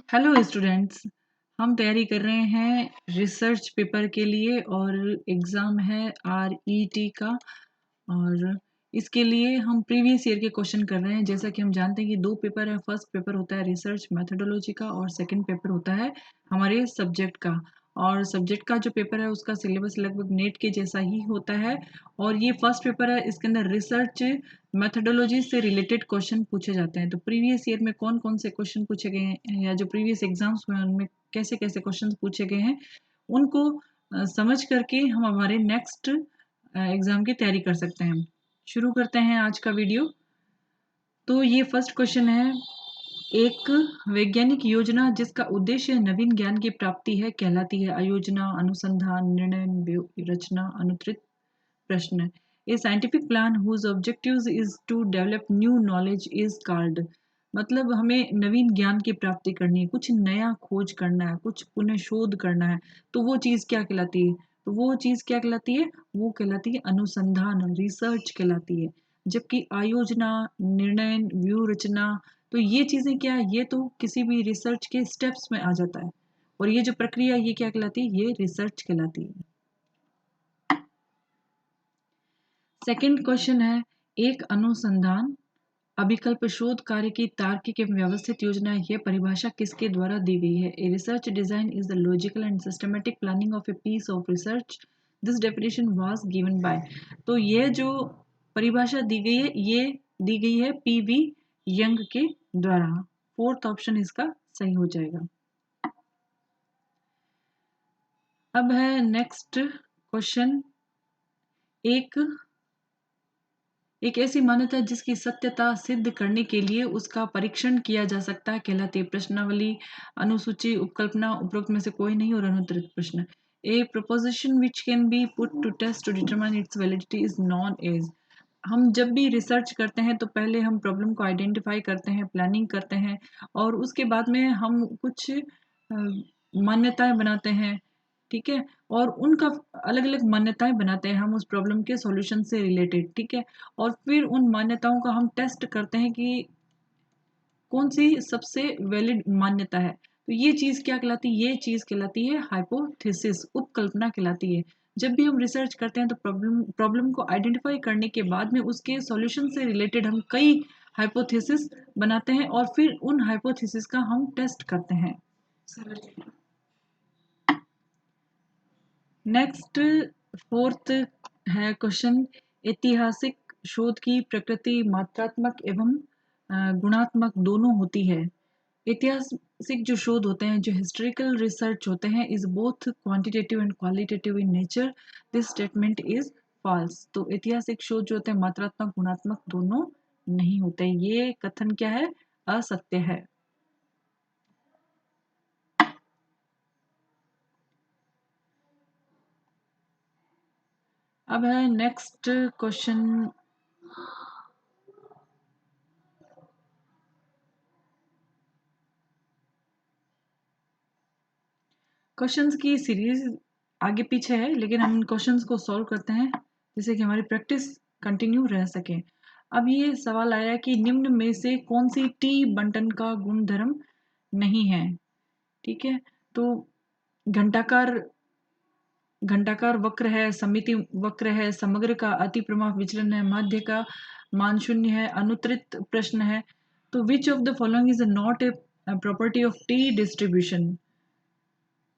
Hello students, हम तैयारी कर रहे हैं रिसर्च पेपर के लिए और एग्ज़ाम है RET का। और इसके लिए हम प्रीवियस ईयर के क्वेश्चन कर रहे हैं। जैसा कि हम जानते हैं कि दो पेपर है, फर्स्ट पेपर होता है रिसर्च मेथोडोलॉजी का और सेकंड पेपर होता है हमारे सब्जेक्ट का। और सब्जेक्ट का जो पेपर है उसका सिलेबस लगभग नेट के जैसा ही होता है। और ये फर्स्ट पेपर है, इसके अंदर रिसर्च मेथोडोलॉजी से रिलेटेड क्वेश्चन पूछे जाते हैं। तो प्रीवियस ईयर में कौन कौन से क्वेश्चन पूछे गए हैं या जो प्रीवियस एग्जाम्स हुए हैं उनमें कैसे कैसे क्वेश्चन पूछे गए हैं, उनको समझ करके हम हमारे नेक्स्ट एग्जाम की तैयारी कर सकते हैं। शुरू करते हैं आज का वीडियो। तो ये फर्स्ट क्वेश्चन है, एक वैज्ञानिक योजना जिसका उद्देश्य नवीन ज्ञान की प्राप्ति है कहलाती है? आयोजना, अनुसंधान, निर्णय, रचना, अनुत्तरित प्रश्न। A scientific plan whose objectives is to develop new knowledge is called. मतलब हमें नवीन ज्ञान की प्राप्ति करनी है, कुछ नया खोज करना है, कुछ पुनः शोध करना है, तो वो चीज़ क्या कहलाती है? तो वो चीज़ क्या कहलाती है? वो कहलाती है अनुसंधान, रिसर्च कहलाती है। जबकि आयोजना, निर्णय, व्यू रचना, तो ये चीज़ें क्या है? ये तो किसी भी रिसर्च के स्टेप्स में आ जाता है। और ये जो प्रक्रिया ये क्या कहलाती है? ये रिसर्च कहलाती है। सेकंड क्वेश्चन है, एक अनुसंधान अभिकल्प शोध कार्य की तार्किक एवं व्यवस्थित योजना, यह परिभाषा किसके द्वारा दी गई है? A research design is the logical and systematic planning of a piece of research. This definition was given by. तो यह जो परिभाषा दी गई है ये दी गई है PV यंग के द्वारा। फोर्थ ऑप्शन इसका सही हो जाएगा। अब है नेक्स्ट क्वेश्चन, एक ऐसी मान्यता जिसकी सत्यता सिद्ध करने के लिए उसका परीक्षण किया जा सकता है कहलाती है? प्रश्नावली, अनुसूची, उपकल्पना, उपरोक्त में से कोई नहीं और अनुत्तरित प्रश्न। A proposition which can be put to test to determine its validity is known as. हम जब भी रिसर्च करते हैं तो पहले हम प्रॉब्लम को आइडेंटिफाई करते हैं, प्लानिंग करते हैं और उसके बाद में हम कुछ मान्यताएं बनाते हैं, ठीक है। और उनका अलग अलग मान्यताएं बनाते हैं हम उस प्रॉब्लम के सॉल्यूशन से रिलेटेड, ठीक है। और फिर उन मान्यताओं का हम टेस्ट करते हैं कि कौन सी सबसे वैलिड मान्यता है। तो ये चीज़ क्या कहलाती है? ये चीज़ कहलाती है हाइपोथेसिस, उपकल्पना कहलाती है। जब भी हम रिसर्च करते हैं तो प्रॉब्लम को आइडेंटिफाई करने के बाद में उसके सॉल्यूशन से रिलेटेड हम कई हाइपोथेसिस बनाते हैं और फिर उन हाइपोथेसिस का हम टेस्ट करते हैं। नेक्स्ट फोर्थ है क्वेश्चन, ऐतिहासिक शोध की प्रकृति मात्रात्मक एवं गुणात्मक दोनों होती है। ऐतिहासिक जो शोध होते हैं, जो हिस्टोरिकल रिसर्च होते हैं, is both quantitative and qualitative in nature. This statement is false. तो ऐतिहासिक शोध जो होते हैं मात्रात्मक गुणात्मक दोनों नहीं होते, ये कथन क्या है? असत्य है। अब है नेक्स्ट क्वेश्चन, क्वेश्चंस की सीरीज आगे पीछे है लेकिन हम इन क्वेश्चंस को सॉल्व करते हैं जिससे कि हमारी प्रैक्टिस कंटिन्यू रह सके। अब ये सवाल आया कि निम्न में से कौन सी टी बंटन का गुणधर्म नहीं है, ठीक है। तो घंटाकार घंटाकार वक्र है, सममिति वक्र है, समग्र का अति प्रमाप विचलन है, माध्य का मान शून्य है, अनुत्तरित प्रश्न है। तो विच of the following is not a property of T distribution?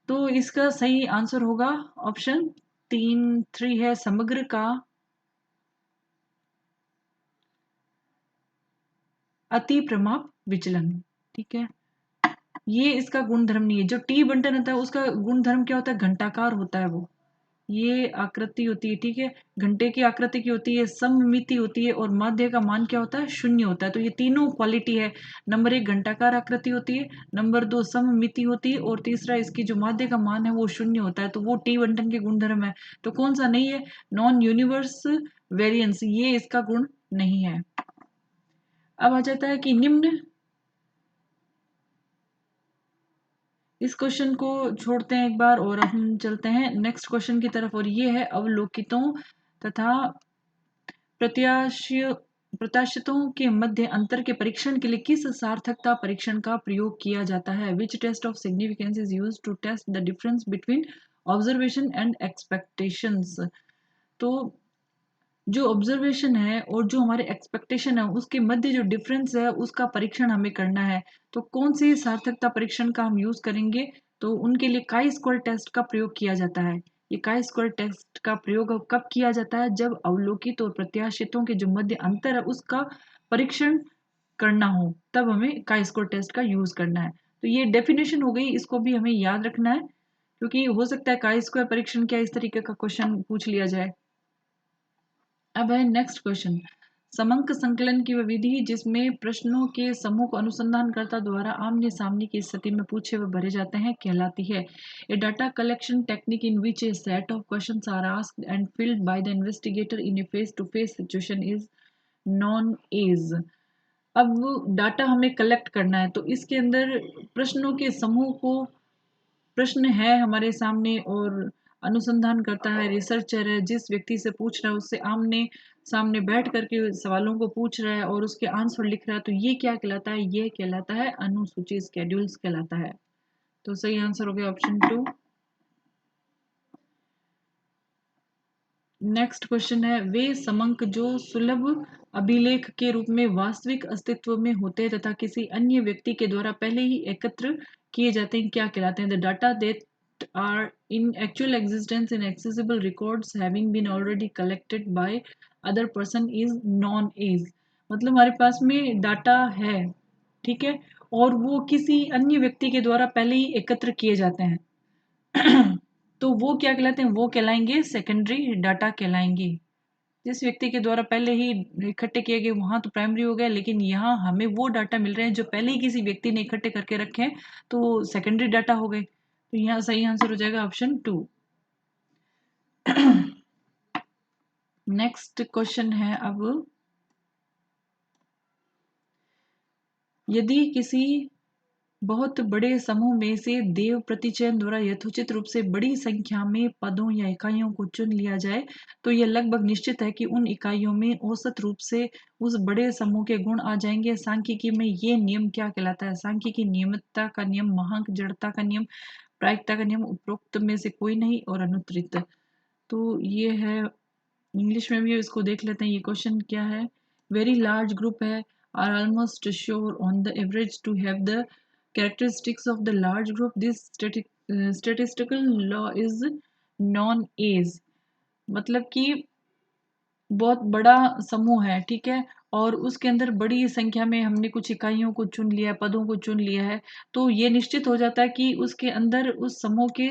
तो इसका सही आंसर होगा ऑप्शन 3 है, समग्र का अति प्रमाप विचलन, ठीक है। ये इसका गुणधर्म नहीं है। जो टी बंटन होता है उसका गुणधर्म क्या होता है? घंटाकार होता है वो, ये आकृति होती है, ठीक है। घंटे की आकृति की होती है, सममिति होती है और माध्य का मान क्या होता है? शून्य होता है। तो ये तीनों क्वालिटी है। नंबर 1 घंटाकार आकृति होती है, नंबर 2 सममिति होती है और तीसरा इसकी जो माध्य का मान है वो शून्य होता है। तो वो टी बंटन के गुणधर्म है। तो कौन सा नहीं है? नॉन यूनिवर्स वेरिएंस, ये इसका गुण नहीं है। अब आ जाता है कि निम्न, इस क्वेश्चन को छोड़ते हैं एक बार और हम चलते हैं नेक्स्ट क्वेश्चन की तरफ और ये है अवलोकितों तथा प्रत्याशितों के मध्य अंतर के परीक्षण के लिए किस सार्थकता परीक्षण का प्रयोग किया जाता है? Which test of significance is use to test the difference between observation and expectations? तो जो ऑब्जर्वेशन है और जो हमारे एक्सपेक्टेशन है उसके मध्य जो डिफरेंस है उसका परीक्षण हमें करना है। तो कौन से सार्थकता परीक्षण का हम यूज करेंगे? तो उनके लिए काई स्क्वायर टेस्ट का प्रयोग किया जाता है। ये काई स्क्वायर टेस्ट का प्रयोग कब किया जाता है? जब अवलोकित और प्रत्याशितों के जो मध्य अंतर है उसका परीक्षण करना हो, तब हमें काई स्क्वायर टेस्ट का यूज करना है। तो ये डेफिनेशन हो गई, इसको भी हमें याद रखना है क्योंकि हो सकता है काई स्क्वायर परीक्षण क्या इस तरीके का क्वेश्चन पूछ लिया जाए। अब है नेक्स्ट क्वेश्चन। समंक संकलन की वह विधि जिसमें प्रश्नों के समूह को अनुसंधानकर्ता द्वारा आमने सामने की स्थिति में पूछे व भरे जाते हैं कहलाती है। A data collection technique in which a set of questions are asked and filled by the investigator in a face to face situation is known as. अब डाटा हमें कलेक्ट करना है तो इसके अंदर प्रश्नों के समूह को, प्रश्न है हमारे सामने और अनुसंधान करता है, रिसर्चर है, जिस व्यक्ति से पूछ रहा है उससे आमने सामने बैठ करके सवालों को पूछ रहा है और उसके आंसर लिख रहा है, तो ये क्या कहलाता है? ये कहलाता है अनुसूची, स्केड्यूल्स कहलाता है। तो सही आंसर हो गया ऑप्शन 2। नेक्स्ट क्वेश्चन है, वे समंक जो सुलभ अभिलेख के रूप में वास्तविक अस्तित्व में होते हैं तथा किसी अन्य व्यक्ति के द्वारा पहले ही एकत्र किए जाते हैं क्या कहलाते हैं? The data that are in actual existence in accessible records having been already collected by other person is known as. मतलब हमारे पास में डाटा है, ठीक है, और वो किसी अन्य व्यक्ति के द्वारा पहले ही एकत्र किए जाते हैं तो वो क्या कहलाते हैं? वो कहलाएंगे सेकेंडरी डाटा कहलाएंगे। जिस व्यक्ति के द्वारा पहले ही इकट्ठे किए गए वहां तो प्राइमरी हो गया, लेकिन यहाँ हमें वो डाटा मिल रहे हैं जो पहले ही किसी व्यक्ति ने इकट्ठे करके रखे हैं, तो सेकेंडरी डाटा हो गए। तो यहाँ सही आंसर हो जाएगा ऑप्शन 2। नेक्स्ट क्वेश्चन है, अब यदि किसी बहुत बड़े समूह में से देव प्रतिचयन द्वारा यथोचित रूप से बड़ी संख्या में पदों या इकाइयों को चुन लिया जाए तो यह लगभग निश्चित है कि उन इकाइयों में औसत रूप से उस बड़े समूह के गुण आ जाएंगे। सांख्यिकी में ये नियम क्या कहलाता है? सांख्यिकी नियमितता का नियम, महांक जड़ता का नियम, प्रायिकता का नियम, उपरोक्त में से कोई नहीं और अनुत्तरित। तो ये है, इंग्लिश में भी इसको देख लेते हैं। ये क्वेश्चन क्या है? वेरी लार्ज ग्रुप है are almost sure on the average to have the characteristics of the large group. This statistical law is non as. मतलब कि बहुत बड़ा समूह है, ठीक है, और उसके अंदर बड़ी संख्या में हमने कुछ इकाइयों को चुन लिया, पदों को चुन लिया है, तो ये निश्चित हो जाता है कि उसके अंदर उस समूह के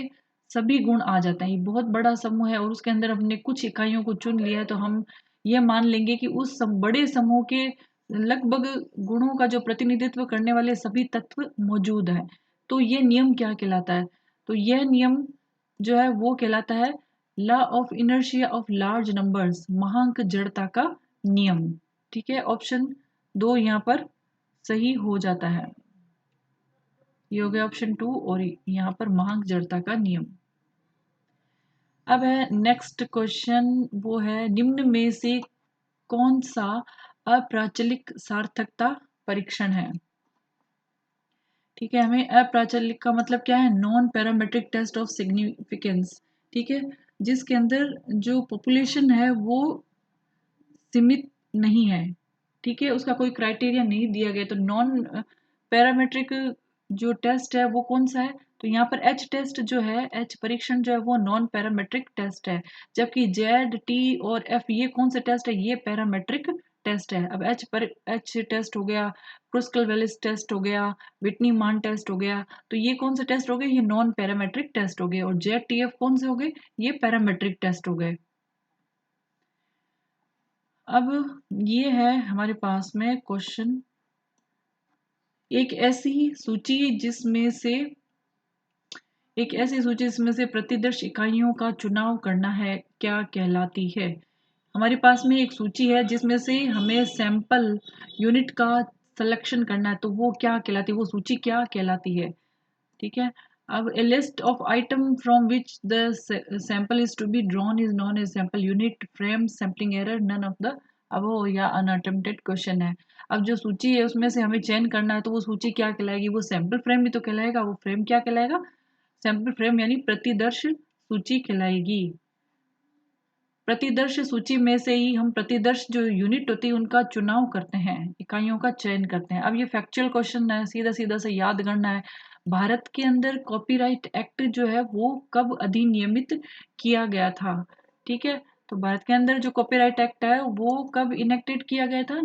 सभी गुण आ जाते हैं। ये बहुत बड़ा समूह है और उसके अंदर हमने कुछ इकाइयों को चुन लिया है, तो हम ये मान लेंगे कि उस बड़े समूह के लगभग गुणों का जो प्रतिनिधित्व करने वाले सभी तत्व मौजूद है। तो ये नियम क्या कहलाता है? तो यह नियम जो है वो कहलाता है law of inertia of large numbers, महांक जड़ता का नियम। ठीक है, ऑप्शन 2 यहाँ पर सही हो जाता है। ये हो गया ऑप्शन 2 और यहाँ पर महांक जड़ता का नियम। अब है नेक्स्ट क्वेश्चन, वो है निम्न में से कौन सा अप्राचलिक सार्थकता परीक्षण है? ठीक है, हमें अप्राचलिक का मतलब क्या है? Non parametric test of significance. ठीक है, जिसके अंदर जो पॉपुलेशन है वो सीमित नहीं है, ठीक है, उसका कोई क्राइटेरिया नहीं दिया गया। तो नॉन पैरामेट्रिक जो टेस्ट है वो कौन सा है? तो यहाँ पर एच टेस्ट जो है, एच परीक्षण जो है वो नॉन पैरामेट्रिक टेस्ट है, जबकि जेड, टी और एफ ये कौन सा टेस्ट है? ये पैरामेट्रिक टेस्ट है। अब एच टेस्ट हो गया, क्रुस्कल वेलिस टेस्ट हो गया, विटनी मान टेस्ट हो गया, तो ये कौन सा टेस्ट हो गए? ये नॉन पैरामेट्रिक टेस्ट हो गए। और जेड, टी, एफ कौन से हो गए? ये पैरामेट्रिक टेस्ट हो गए। अब ये है हमारे पास में क्वेश्चन, एक ऐसी सूची जिसमें से प्रतिदर्श इकाइयों का चुनाव करना है क्या कहलाती है? हमारे पास में एक सूची है जिसमें से हमें सैंपल यूनिट का सिलेक्शन करना है, तो वो क्या कहलाती है? वो सूची क्या कहलाती है? ठीक है, अब a list of item from which the sample is to be drawn is known as sample unit, frame, sampling error, none of the अब वो या अनअटेम्प्टेड क्वेश्चन है। अब जो सूची है उसमें से हमें चयन करना है, तो वो सूची क्या कहलाएगी? वो सैंपल फ्रेम भी तो कहलाएगा। वो फ्रेम क्या कहलाएगा? सैंपल फ्रेम यानी प्रतिदर्श सूची कहलाएगी। प्रतिदर्श सूची में से ही हम प्रतिदर्श जो यूनिट होती है उनका चुनाव करते हैं, इकाइयों का चयन करते हैं। अब ये फैक्चुअल क्वेश्चन है, सीधा सीधा से याद करना है। भारत के अंदर कॉपीराइट एक्ट जो है वो कब अधिनियमित किया गया था? ठीक है, तो भारत के अंदर जो कॉपीराइट एक्ट है वो कब इनेक्टेड किया गया था?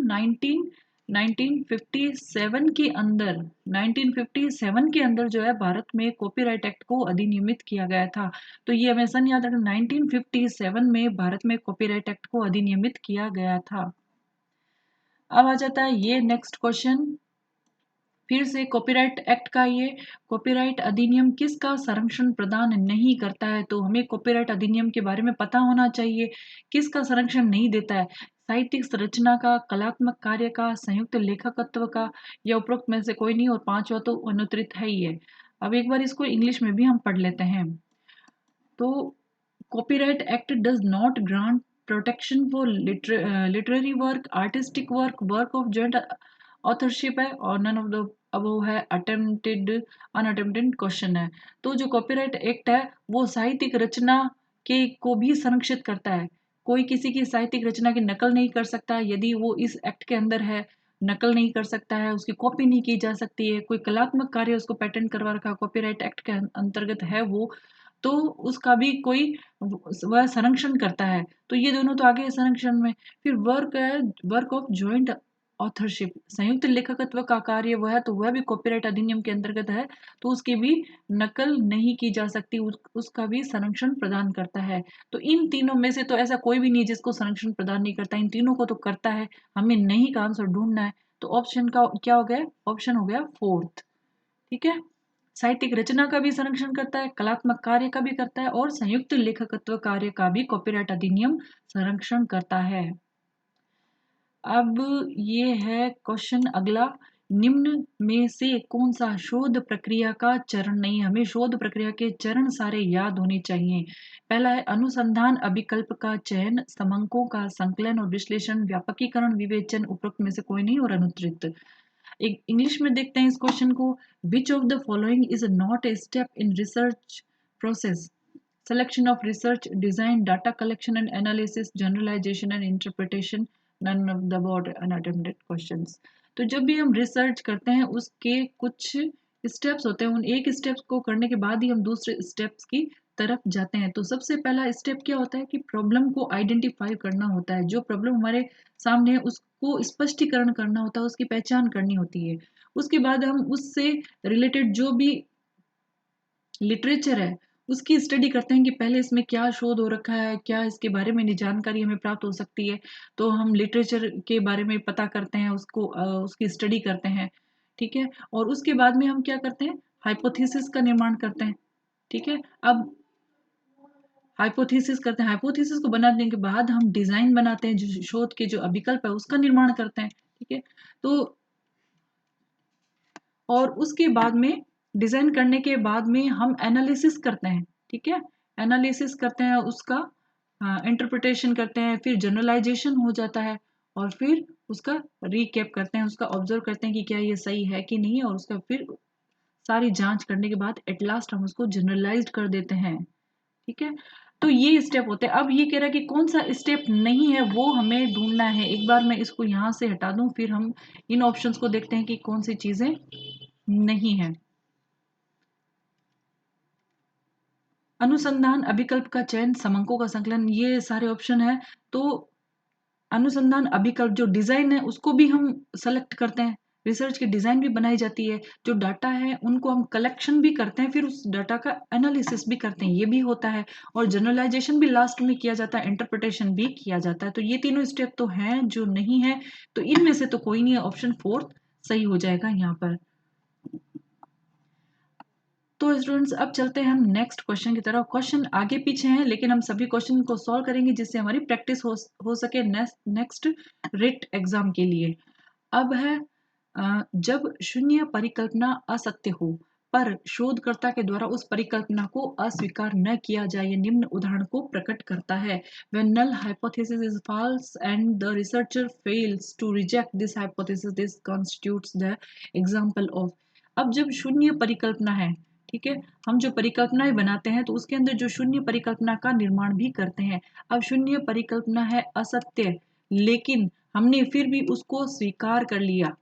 1957 के अंदर, 1957 के अंदर जो है भारत में कॉपीराइट एक्ट को अधिनियमित किया गया था। तो ये हमेशा याद रखना, 1957 में भारत में कॉपीराइट एक्ट को अधिनियमित किया गया था। अब आ जाता है ये नेक्स्ट क्वेश्चन, फिर से कॉपीराइट एक्ट का। ये कॉपीराइट अधिनियम किसका संरक्षण प्रदान नहीं करता है? तो हमें कॉपीराइट अधिनियम के बारे में पता होना चाहिए। किसका संरक्षण नहीं देता है? साहित्यिक संरचना का, कलात्मक कार्य का, संयुक्त लेखकत्व का, या उपरोक्त में से कोई नहीं, और पांचवा तो अनुत्तरित है ही है। अब एक बार इसको इंग्लिश में भी हम पढ़ लेते हैं। तो copyright act does not grant protection for literary work, artistic work, work of joint authorship है, और नन ऑफ द अबव है। अटेम्प्टेड अनअटेम्प्टेड क्वेश्चन है। तो जो कॉपीराइट एक्ट है वो साहित्यिक रचना के को भी संरक्षित करता है। कोई किसी की साहित्यिक रचना की नकल नहीं कर सकता यदि वो इस एक्ट के अंदर है। नकल नहीं कर सकता है, उसकी कॉपी नहीं की जा सकती है। कोई कलात्मक कार्य उसको पेटेंट करवा रखा कॉपीराइट एक्ट के अंतर्गत है वो, तो उसका भी कोई वह संरक्षण करता है। तो ये दोनों तो आगे है संरक्षण में। फिर वर्क है, वर्क ऑफ जॉइंट ऑथरशिप, संयुक्त लेखकत्व का कार्य वह है, तो वह भी कॉपीराइट अधिनियम के अंतर्गत है, तो उसकी भी नकल नहीं की जा सकती, उसका भी संरक्षण प्रदान करता है। तो इन तीनों में से तो ऐसा कोई भी नहीं जिसको संरक्षण प्रदान नहीं करता, इन तीनों को तो करता है। हमें नहीं का आंसर ढूंढना है। तो ऑप्शन का क्या हो गया? ऑप्शन हो गया फोर्थ। ठीक है, साहित्यिक रचना का भी संरक्षण करता है, कलात्मक कार्य का भी करता है, और संयुक्त लेखकत्व कार्य का भी कॉपीराइट अधिनियम संरक्षण करता है। अब ये है क्वेश्चन अगला, निम्न में से कौन सा शोध प्रक्रिया का चरण नहीं? हमें शोध प्रक्रिया के चरण सारे याद होने चाहिए। पहला है अनुसंधान अभिकल्प का चयन, समंकों का संकलन और विश्लेषण, व्यापकीकरण, विवेचन, उपरोक्त में से कोई नहीं, और अनुत्तरित। एक इंग्लिश में देखते हैं इस क्वेश्चन को। विच of the following is not a step in research process? selection of research, design, data collection and analysis, generalization and interpretation, none of the above unattempted questions। तो जब भी हम रिसर्च करते हैं उसके कुछ स्टेप्स होते हैं, उन एक स्टेप्स को करने के बाद ही हम दूसरे स्टेप्स की तरफ जाते हैं। तो सबसे पहला स्टेप क्या होता है कि प्रॉब्लम को आइडेंटिफाई करना होता है। जो प्रॉब्लम हमारे सामने है उसको स्पष्टीकरण करना होता है, उसकी पहचान करनी होती है। उसके बाद हम उससे रिलेटेड जो भी लिटरेचर है उसकी स्टडी करते हैं कि पहले इसमें क्या शोध हो रखा है, क्या इसके बारे में जानकारी हमें प्राप्त हो सकती है। तो हम लिटरेचर के बारे में पता करते हैं, उसको उसकी स्टडी करते हैं। ठीक है, और उसके बाद में हम क्या करते हैं? हाइपोथेसिस का निर्माण करते हैं। ठीक है, अब हाइपोथेसिस करते हैं, हाइपोथेसिस को बनाने के बाद हम डिजाइन बनाते हैं, जो शोध के जो अभिकल्प है उसका निर्माण करते हैं। ठीक है, तो और उसके बाद में डिजाइन करने के बाद में हम एनालिसिस करते हैं। ठीक है, एनालिसिस करते हैं उसका, इंटरप्रिटेशन करते हैं, फिर जनरलाइजेशन हो जाता है, और फिर उसका रिकैप करते हैं, उसका ऑब्जर्व करते हैं कि क्या ये सही है कि नहीं, और उसका फिर सारी जांच करने के बाद एट लास्ट हम उसको जनरलाइज्ड कर देते हैं। ठीक है, तो ये स्टेप होते हैं। अब ये कह रहा है कि कौन सा स्टेप नहीं है वो हमें ढूंढना है। एक बार मैं इसको यहां से हटा दूं, फिर हम इन ऑप्शंस को देखते हैं कि कौन सी चीजें नहीं है। अनुसंधान अभिकल्प का चयन, समंकों का संकलन, ये सारे ऑप्शन है। तो अनुसंधान अभिकल्प जो डिजाइन है उसको भी हम सेलेक्ट करते हैं, रिसर्च की डिजाइन भी बनाई जाती है। जो डाटा है उनको हम कलेक्शन भी करते हैं, फिर उस डाटा का एनालिसिस भी करते हैं, ये भी होता है। और जनरलाइजेशन भी लास्ट में किया जाता है, इंटरप्रिटेशन भी किया जाता है। तो ये तीनों स्टेप तो हैं जो नहीं है, तो इनमें से तो कोई नहीं है, ऑप्शन फोर्थ सही हो जाएगा यहाँ पर। तो स्टूडेंट्स अब चलते हैं हम नेक्स्ट क्वेश्चन की तरफ। क्वेश्चन आगे पीछे हैं लेकिन हम सभी क्वेश्चन को सॉल्व करेंगे जिससे हमारी प्रैक्टिस हो सके नेक्स्ट रिट एग्जाम के लिए। अब है जब शून्य परिकल्पना असत्य हो पर शोधकर्ता के द्वारा उस परिकल्पना को अस्वीकार न किया जाए। ये निम्न उदाहरण को प्रकट करता है। When null hypothesis is false and the researcher fails to reject this hypothesis, this constitutes the example of। अब जब शून्य परिकल्पना है, ठीक है, हम जो परिकल्पनाएं बनाते हैं तो उसके अंदर जो शून्य परिकल्पना का निर्माण भी करते हैं। अब शून्य परिकल्पना है असत्य, लेकिन हमने फिर भी उसको स्वीकार कर लिया।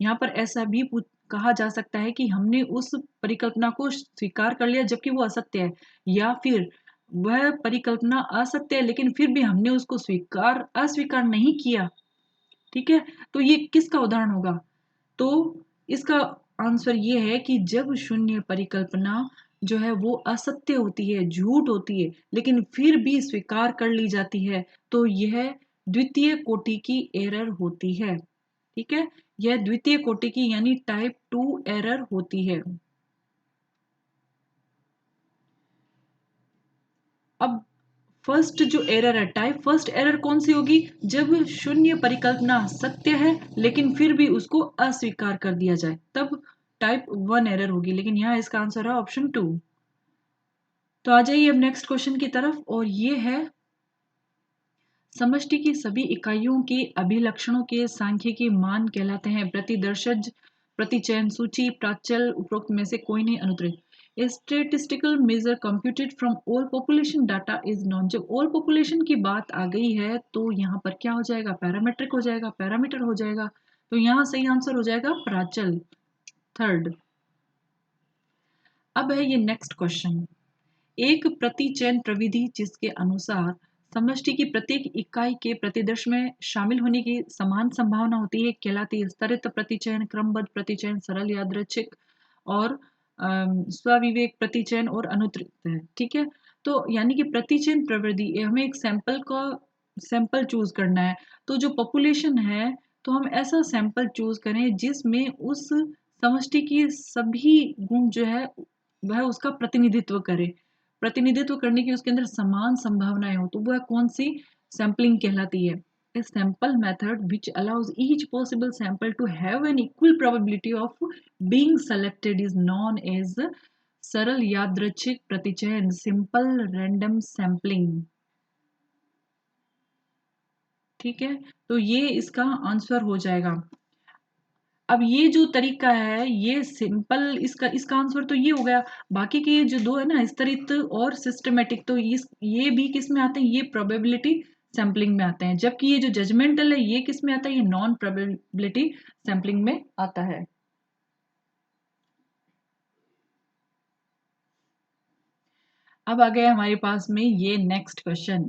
यहाँ पर ऐसा भी कहा जा सकता है कि हमने उस परिकल्पना को स्वीकार कर लिया जबकि वो असत्य है, या फिर वह परिकल्पना असत्य है लेकिन फिर भी हमने उसको अस्वीकार नहीं किया। ठीक है, तो ये किसका उदाहरण होगा? तो इसका आंसर ये है कि जब शून्य परिकल्पना जो है वो असत्य होती है, झूठ होती है, लेकिन फिर भी स्वीकार कर ली जाती है, तो यह द्वितीय कोटि की एरर होती है। ठीक है, यह द्वितीय कोटि की यानी टाइप 2 एरर होती है। अब फर्स्ट जो एरर है, टाइप फर्स्ट एरर कौन सी होगी? जब शून्य परिकल्पना सत्य है लेकिन फिर भी उसको अस्वीकार कर दिया जाए, तब टाइप 1 एरर होगी। लेकिन यहाँ इसका आंसर है ऑप्शन 2। तो आ जाइए अब नेक्स्ट क्वेश्चन की तरफ, और ये है समष्टि की सभी इकाइयों के अभिलक्षणों के सांख्यिकी मान कहलाते हैं प्रतिदर्शज, प्रतिचयन सूची, प्राचल, उपरोक्त में से कोई नहीं अनुत्तरित। A statistical measure computed from all population data is known। जब all population की बात आ गई है तो यहाँ पर क्या हो जाएगा? पैरामीट्रिक हो जाएगा, पैरामीटर हो जाएगा। तो यहाँ सही आंसर हो जाएगा प्राचल, थर्ड। अब है ये नेक्स्ट क्वेश्चन। एक प्रतिचयन प्रविधि जिसके अनुसार समष्टि की प्रत्येक इकाई के प्रतिदर्श में शामिल होने की समान संभावना होती है कहलाती है स्तरित प्रतिचयन, क्रमबद्ध प्रतिचयन, सरल यादृच्छिक और स्वविवेक प्रतिचयन और अनुत्तरित है। ठीक है, तो यानी कि प्रतिचयन प्रविधि, हमें एक सैंपल चूज करना है। तो जो पॉपुलेशन है, तो हम ऐसा सैंपल चूज करें जिसमें उस समष्टि की सभी गुण जो है वह उसका प्रतिनिधित्व करे। प्रतिनिधित्व करने की उसके अंदर समान संभावनाएं हो, तो वह कौन सी सैंपलिंग कहलाती है? A sample method which allows each possible sample to have an equal probability of being selected is known as सरल यादृच्छिक प्रतिचयन, सिंपल रैंडम सैंपलिंग। ठीक है, तो ये इसका आंसर हो जाएगा। अब ये जो तरीका है ये सिंपल, इसका इसका आंसर तो ये हो गया। बाकी के ये जो दो है ना, स्तरित और सिस्टमेटिक, तो ये भी किस में आते हैं? ये प्रोबेबिलिटी सैंपलिंग में आते हैं। जबकि ये जो जजमेंटल है ये किस में आता है? ये नॉन प्रोबेबिलिटी सैंपलिंग में आता है। अब आ गया हमारे पास में ये नेक्स्ट क्वेश्चन।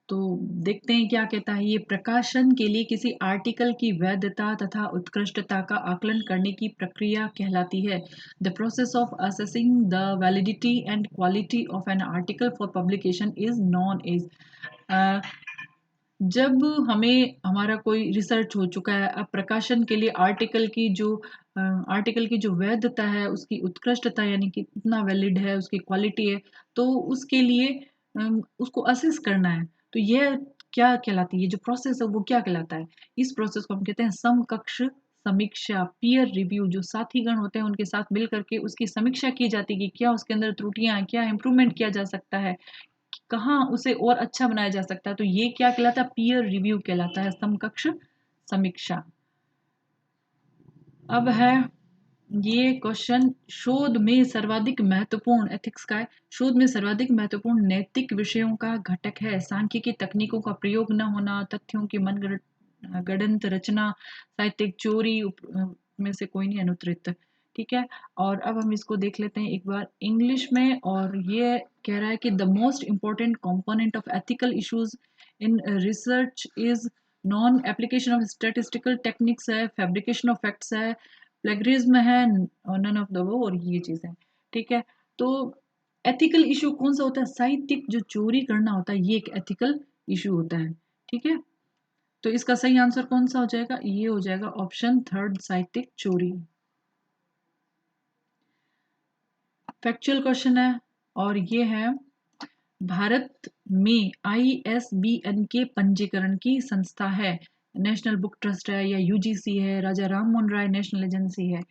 तो देखते हैं क्या कहता है। ये प्रकाशन के लिए किसी आर्टिकल की वैधता तथा उत्कृष्टता का आकलन करने की प्रक्रिया कहलाती है। The process of assessing the validity and quality of an article for publication is known as. जब हमें हमारा कोई रिसर्च हो चुका है, अब प्रकाशन के लिए आर्टिकल की जो वैधता है, उसकी उत्कृष्टता यानी कि कितना वैलिड है, उसकी क्वालिटी है, तो उसके लिए उसको असेस करना है। तो यह क्या कहलाती है? ये जो प्रोसेस है वो क्या कहलाता है? इस प्रोसेस को हम कहते हैं समकक्ष समीक्षा, पीयर रिव्यू। जो साथी गण होते हैं उनके साथ मिल करके उसकी समीक्षा की जाती है कि क्या उसके अंदर त्रुटियां, क्या इम्प्रूवमेंट किया जा सकता है, कहाँ उसे और अच्छा बनाया जा सकता है। तो ये क्या कहलाता है? पीयर रिव्यू कहलाता है, समकक्ष समीक्षा। अब है ये क्वेश्चन, शोध में सर्वाधिक महत्वपूर्ण एथिक्स का है। शोध में सर्वाधिक महत्वपूर्ण नैतिक विषयों का घटक है सांख्यिकी तकनीकों का प्रयोग न होना, तथ्यों की मनगढ़ंत रचना, साहित्यिक चोरी, में से कोई नहीं अनुत्तरित। ठीक है, और अब हम इसको देख लेते हैं एक बार इंग्लिश में। और ये कह रहा है कि the most important component of ethical issues in research is non application of statistical techniques है, फैब्रिकेशन ऑफ फैक्ट्स है, प्लेगरिज्म है, और नन ऑफ द वो, और ये चीजें। ठीक है, तो एथिकल इशू कौन सा होता है? साहित्यिक जो चोरी करना होता है ये एक एथिकल इशू होता है। ठीक है, तो इसका सही आंसर कौन सा हो जाएगा? ये हो जाएगा ऑप्शन थर्ड, साहित्यिक चोरी। फैक्चुअल क्वेश्चन है, और ये है भारत में ISBN के पंजीकरण की संस्था है। नेशनल बुक ट्रस्ट है, या UGC है, राजा राम मोहन राय नेशनल एजेंसी है।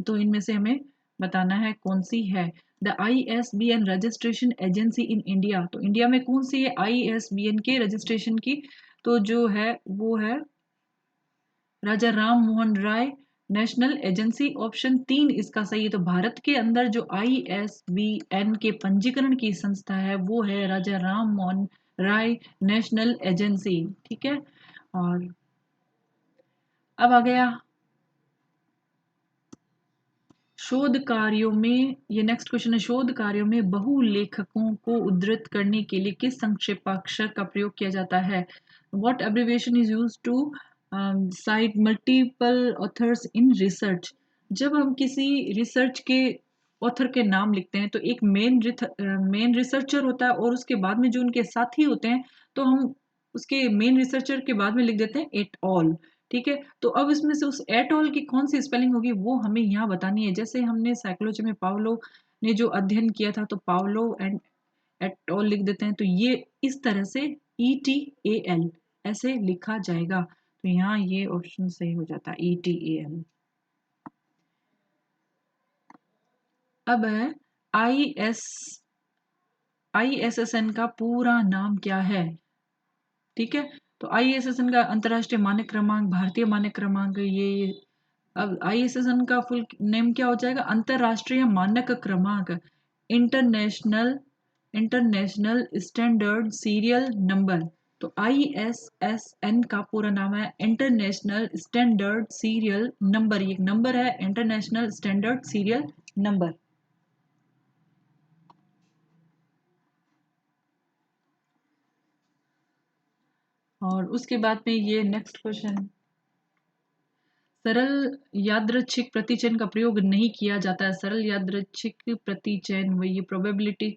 तो इनमें से हमें बताना है कौन सी है। The ISBN registration agency in India, तो इंडिया में कौन सी है ISBN के रजिस्ट्रेशन की, तो जो है वो है राजा Ram Mohan Roy national agency. Option 3 इसका सही है। तो भारत के अंदर जो ISBN के पंजीकरण की संस्था है वो है राजा राम मोहन राय नेशनल एजेंसी। ठीक है, और अब आ गया शोध कार्यों में, ये नेक्स्ट क्वेश्चन है, शोध कार्यों में बहुलेखकों को उद्धृत करने के लिए किस संक्षेपाक्षर का प्रयोग किया जाता है? What abbreviation is used to cite multiple authors in research? जब हम किसी रिसर्च के ऑथर के नाम लिखते हैं तो एक मेन रिसर्चर होता है और उसके बाद में जो उनके साथी होते हैं, तो हम उसके मेन रिसर्चर के बाद में लिख देते हैं एट ऑल। ठीक है, तो अब इसमें से उस एट ऑल की कौन सी स्पेलिंग होगी वो हमें यहाँ बतानी है। जैसे हमने साइकोलॉजी में पावलो ने जो अध्ययन किया था, तो पावलो एंड एट ऑल लिख देते हैं, तो ये इस तरह से ETAL ऐसे लिखा जाएगा। तो यहाँ ये ऑप्शन सही हो जाता है ETAL। अब है ISSN का पूरा नाम क्या है? ठीक है, तो ISSN का अंतरराष्ट्रीय मानक क्रमांक, भारतीय मानक क्रमांक, ये अब ISSN का फुल नेम क्या हो जाएगा? अंतरराष्ट्रीय मानक क्रमांक, international international standard serial number. तो ISSN का पूरा नाम है इंटरनेशनल स्टैंडर्ड सीरियल नंबर। ये एक नंबर है, इंटरनेशनल स्टैंडर्ड सीरियल नंबर। और उसके बाद में ये नेक्स्ट क्वेश्चन, सरल यादृच्छिक प्रतिचयन का प्रयोग नहीं किया जाता है। सरल यादृच्छिक प्रतिचयन वही प्रोबेबिलिटी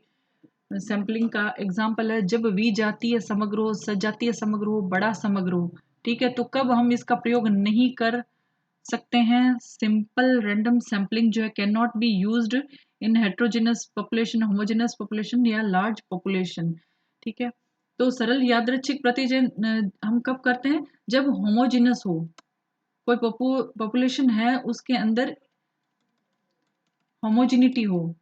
सैंपलिंग का एग्जाम्पल है जब विजातीय समग्र हो, सजातीय समग्र हो, बड़ा समग्र हो। ठीक है, तो कब हम इसका प्रयोग नहीं कर सकते हैं? सिंपल रैंडम सैंपलिंग जो है can not be used in heterogeneous population, homogeneous population या लार्ज पॉपुलेशन। ठीक है, तो सरल यादृच्छिक प्रतिचयन हम कब करते हैं? जब होमोजेनस हो, कोई पॉपुलेशन है उसके अंदर होमोजिनिटी हो।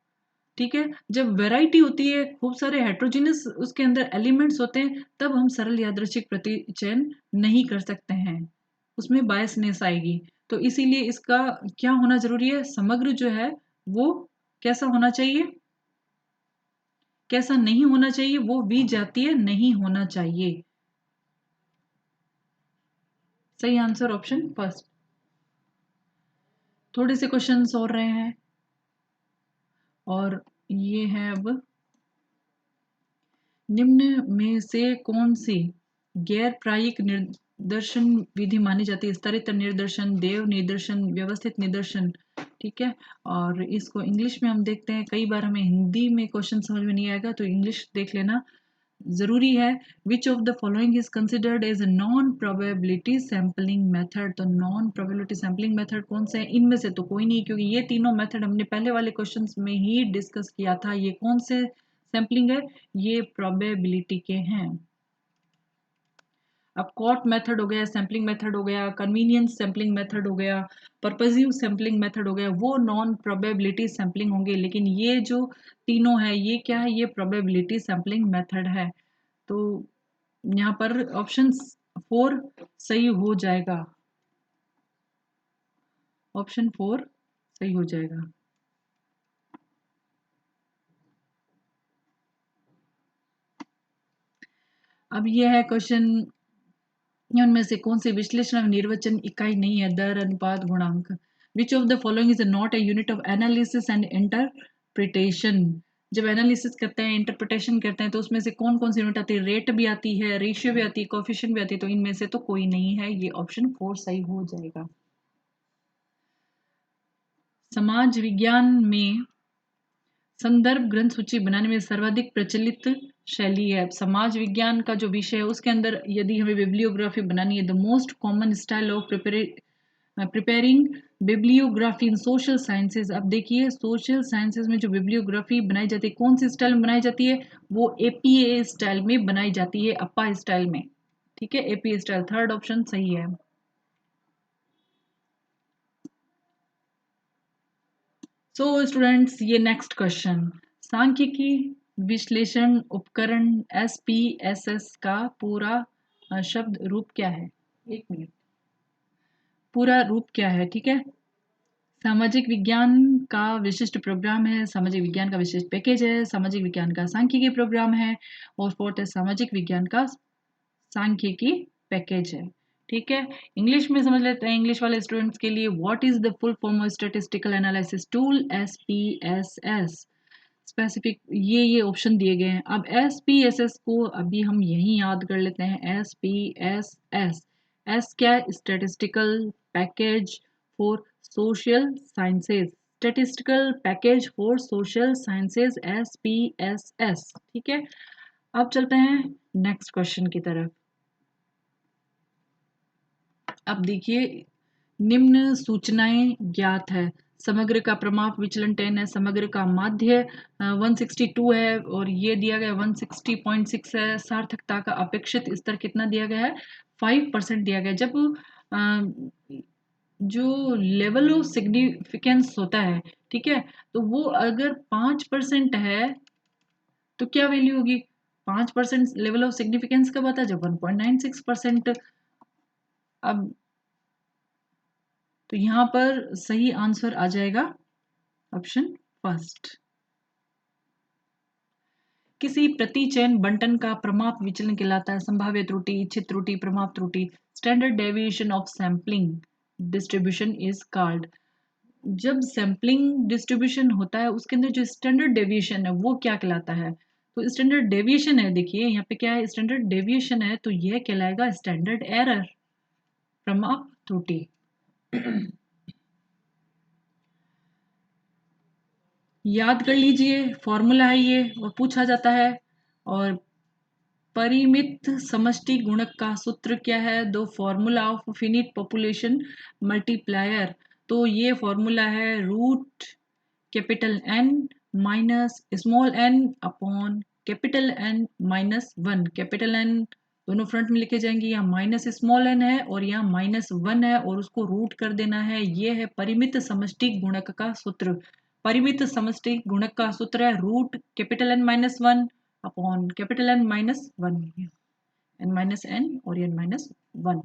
ठीक है, जब वैरायटी होती है, खूब सारे हेट्रोजीनियस उसके अंदर एलिमेंट्स होते हैं, तब हम सरल यादृच्छिक प्रतिचयन नहीं कर सकते हैं, उसमें बायसनेस आएगी। तो इसीलिए इसका क्या होना जरूरी है? समग्र जो है वो कैसा होना चाहिए, कैसा नहीं होना चाहिए? वो विजातीय नहीं होना चाहिए। सही आंसर ऑप्शन फर्स्ट। थोड़े से क्वेश्चंस और रहे हैं, और ये है अब, निम्न में से कौन सी गैर प्रायिक निदर्शन विधि मानी जाती है? स्तरित निदर्शन, देव निदर्शन, व्यवस्थित निदर्शन। ठीक है, और इसको इंग्लिश में हम देखते हैं, कई बार हमें हिंदी में क्वेश्चन समझ में नहीं आएगा तो इंग्लिश देख लेना जरूरी है। Which of the following is considered as non probability sampling method? तो नॉन प्रोबेबिलिटी सैम्पलिंग मेथड कौन से है? इनमें से तो कोई नहीं, क्योंकि ये तीनों मेथड हमने पहले वाले क्वेश्चंस में ही डिस्कस किया था। ये कौन से सैम्पलिंग है? ये प्रोबेबिलिटी के हैं। अब कॉट मेथड हो गया, सैम्पलिंग मेथड हो गया, कन्वीनियंस सैम्पलिंग मेथड हो गया, पर्पजिव सैम्पलिंग मेथड हो गया, वो नॉन प्रोबेबिलिटी सैम्पलिंग होंगे। लेकिन ये जो तीनों है ये क्या है? ये प्रोबेबिलिटी सैम्पलिंग मेथड है। तो यहाँ पर ऑप्शन 4 सही हो जाएगा। ऑप्शन 4 सही हो जाएगा। अब ये है क्वेश्चन, उनमें से कौन सी विश्लेषण निर्वचन इकाई नहीं है? दर, अनुपात, गुणांक। विच of the following is not a unit of analysis and interpretation? जब एनालिसिस करते हैं, इंटरप्रिटेशन करते हैं, तो उसमें से कौन कौन सी यूनिट आती है? रेट भी आती है, रेशियो भी आती है, कोफिशिएंट भी आती है। तो इनमें से तो कोई नहीं है, ये ऑप्शन 4 सही हो जाएगा। समाज विज्ञान में संदर्भ ग्रंथ सूची बनाने में सर्वाधिक प्रचलित शैली है। समाज विज्ञान का जो विषय है उसके अंदर यदि हमें बिब्लियोग्राफी बनानी है, the most common style of preparing bibliography in social sciences. अब देखिए सोशल साइंसेज में जो बिब्लियोग्राफी बनाई जाती है, कौन सी स्टाइल में बनाई जाती है? वो APA स्टाइल में बनाई जाती है, अप्पा स्टाइल में। ठीक है, APA स्टाइल, थर्ड ऑप्शन सही है। सो स्टूडेंट्स, ये नेक्स्ट क्वेश्चन, सांख्यिकी विश्लेषण उपकरण SPSS का पूरा शब्द रूप क्या है? एक मिनट, पूरा रूप क्या है? ठीक है, सामाजिक विज्ञान का विशिष्ट प्रोग्राम है, सामाजिक विज्ञान का विशिष्ट पैकेज है, सामाजिक विज्ञान का सांख्यिकी प्रोग्राम है, और फोर्थ है सामाजिक विज्ञान का सांख्यिकी पैकेज है। ठीक है, इंग्लिश में समझ लेते हैं। इंग्लिश वाले स्टूडेंट्स के लिए, what is the full form of statistical analysis tool? SPSS। Specific ये ऑप्शन दिए गए हैं। अब SPSS को अभी हम यहीं याद कर लेते हैं। SPSS, एस क्या है? Statistical package for social sciences, statistical package for social sciences, SPSS। ठीक है, अब चलते हैं नेक्स्ट क्वेश्चन की तरफ। अब देखिए, निम्न सूचनाएं ज्ञात है। समग्र का प्रमाप विचलन 10 है, समग्र का माध्य 162 है, और ये दिया गया 160.6 है। सार्थकता का अपेक्षित स्तर कितना दिया गया है? 5% दिया गया। जब जो लेवल ऑफ सिग्निफिकेंस होता है, ठीक है, तो वो अगर 5% है तो क्या वैल्यू होगी? 5% लेवल ऑफ सिग्निफिकेंस कब आता है? जब 1.96%। अब तो यहाँ पर सही आंसर आ जाएगा ऑप्शन फर्स्ट। किसी प्रतिचयन बंटन का प्रमाप विचलन कहलाता है संभाव्य त्रुटि, इच्छित त्रुटि, प्रमाप त्रुटि। Standard deviation of sampling distribution is called. जब सैम्पलिंग डिस्ट्रीब्यूशन होता है उसके अंदर जो स्टैंडर्ड डेविएशन है वो क्या कहलाता है? तो स्टैंडर्ड डेविएशन है, देखिए यहाँ पे क्या है, स्टैंडर्ड डेविएशन है, तो यह कहलाएगा स्टैंडर्ड एरर, प्रमाप त्रुटि। याद कर लीजिए, फॉर्मूला है ये और पूछा जाता है। और परिमित समष्टि गुणक का सूत्र क्या है? The formula of finite population multiplier. तो ये फॉर्मूला है root capital N minus small N upon capital N minus one. Capital N दोनों फ्रंट में लिखे जाएंगे, यहाँ माइनस स्मॉल एन है और यहाँ माइनस वन है, और उसको रूट कर देना है। ये है परिमित समष्टि गुणक का सूत्र। परिमित समष्टि गुणक का सूत्र है root capital N minus one upon capital N minus one, N minus N और एन माइनस वन।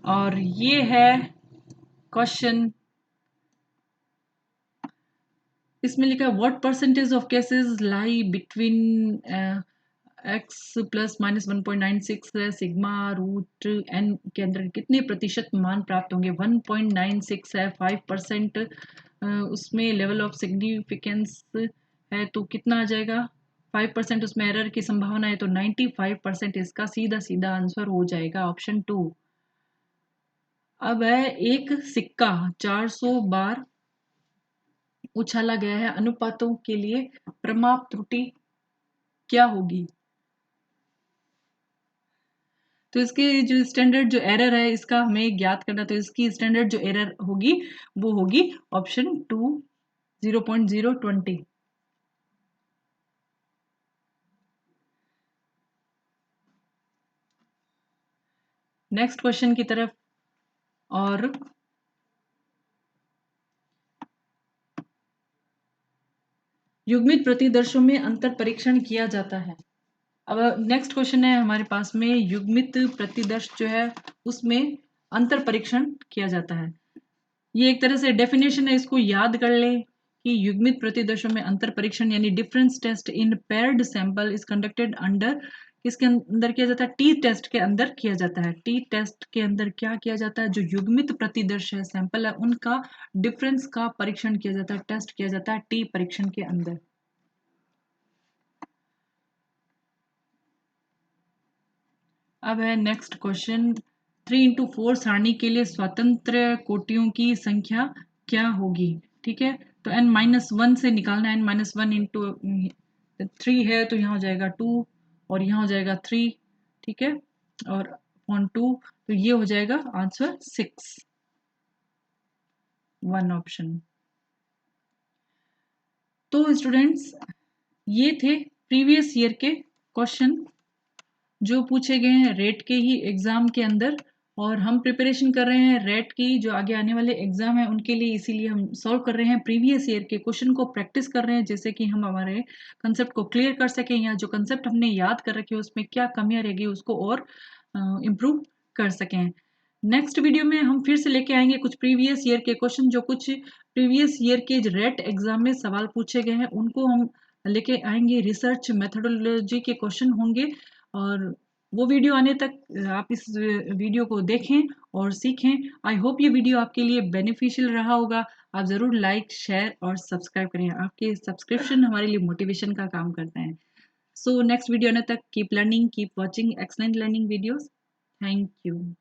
और ये है क्वेश्चन, इसमें लिखा है what percentage of cases lie between X plus minus 1.96 है, सिग्मा रूट एन के अंदर कितने प्रतिशत मान प्राप्त होंगे? 1.96 है, 5% उसमें लेवल ऑफ सिग्निफिकेंस है, तो कितना आ जाएगा? 5% उसमें एरर की संभावना है, तो 95% इसका सीधा सीधा आंसर हो जाएगा ऑप्शन 2। अब है एक सिक्का 400 बार उछाला गया है, अनुपातों के लिए प्रमाप त्रुटि क्या होगी? तो इसके जो स्टैंडर्ड जो एरर है इसका हमें ज्ञात करना, तो इसकी स्टैंडर्ड जो एरर होगी वो होगी ऑप्शन 2, 0.020। नेक्स्ट क्वेश्चन की तरफ। और युग्मित प्रतिदर्शों में अंतर परीक्षण किया जाता है। अब नेक्स्ट क्वेश्चन है हमारे पास में, युग्मित प्रतिदर्श जो है उसमें अंतर परीक्षण किया जाता है। ये एक तरह से डेफिनेशन है, इसको याद कर ले कि युग्मित प्रतिदर्शों में अंतर परीक्षण यानी difference test in paired sample is conducted under, किसके अंदर किया जाता है? टी टेस्ट के अंदर किया जाता है। टी टेस्ट के अंदर क्या किया जाता है? जो युग्मित प्रतिदर्श है, सैंपल है, उनका डिफरेंस का परीक्षण किया जाता है, टेस्ट किया जाता है टी परीक्षण के अंदर। अब है नेक्स्ट क्वेश्चन, 3x4 सारणी के लिए स्वतंत्र कोटियों की संख्या क्या होगी? ठीक है, तो n-1 से निकालना, n-1 इंटू 3 है, तो यहाँ हो जाएगा 2 और यहाँ हो जाएगा 3। ठीक है, और अपॉन 2, तो ये हो जाएगा आंसर 6, 1 ऑप्शन। तो स्टूडेंट्स, ये थे प्रीवियस ईयर के क्वेश्चन जो पूछे गए हैं रेट के ही एग्जाम के अंदर। और हम प्रिपरेशन कर रहे हैं रेट की, जो आगे आने वाले एग्ज़ाम हैं उनके लिए, इसीलिए हम सॉल्व कर रहे हैं प्रीवियस ईयर के क्वेश्चन को प्रैक्टिस कर रहे हैं, जिससे कि हम हमारे कंसेप्ट को क्लियर कर सकें, या जो कंसेप्ट हमने याद कर रखे हैं उसमें क्या कमियाँ रह गई उसको और इम्प्रूव कर सकें। नेक्स्ट वीडियो में हम फिर से लेके आएंगे कुछ प्रीवियस ईयर के क्वेश्चन, जो कुछ प्रीवियस ईयर के रेट एग्ज़ाम में सवाल पूछे गए हैं उनको हम लेके आएंगे। रिसर्च मेथोडोलॉजी के क्वेश्चन होंगे, और वो वीडियो आने तक आप इस वीडियो को देखें और सीखें। आई होप ये वीडियो आपके लिए बेनिफिशियल रहा होगा। आप ज़रूर लाइक, शेयर और सब्सक्राइब करें। आपके सब्सक्रिप्शन हमारे लिए मोटिवेशन का काम करते हैं। सो नेक्स्ट वीडियो आने तक keep learning, keep watching excellent learning videos. Thank you.